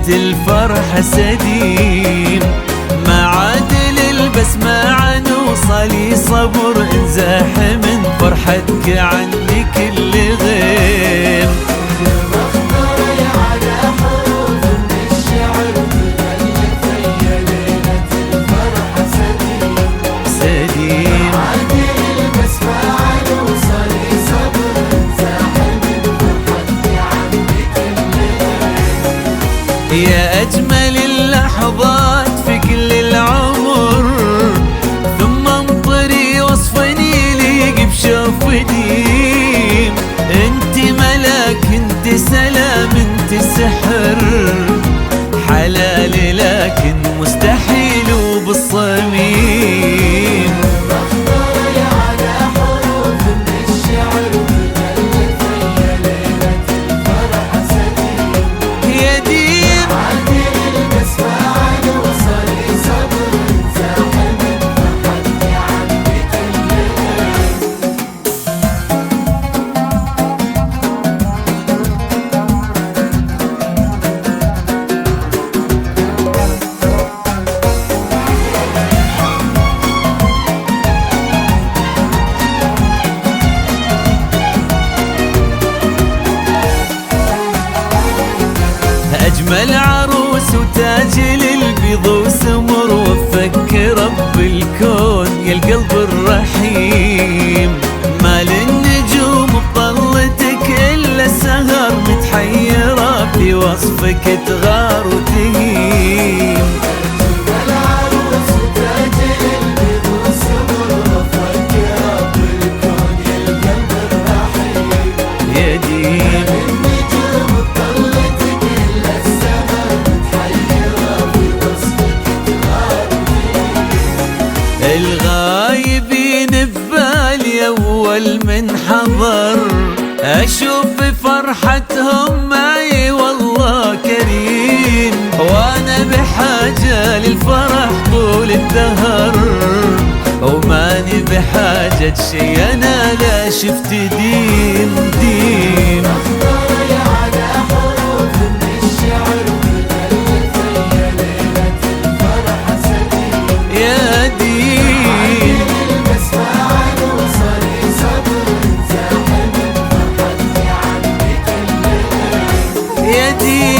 الفرحة سديم، ما عاد للبسمة عن وصلي صبر، انزاح من فرحتك عني كل غيم. يا أجمل اللحظات في كل العمر، ثم انطري وصفني ليق بشوف ديم. انت ملاك، انت سلام، انت سحر، حلال لكن مستحيل وبالصميم. أجمل عروس وتاج للبيض وسمر، وفك رب الكون يا القلب الرحيم. ما للنجوم بطلتك إلا السهر، متحيرة في وصفك تغار وتهيم. أجمل عروس وتاج للبيض وسمر، وفك رب الكون يا القلب الرحيم. يا ديم الغايبين ببالي أول من حضر، أشوف فرحتهم معي والله كريم. وأنا بحاجة للفرح طول الدهر، وماني بحاجة شي أنا لا شفت ديم ديم. يا دي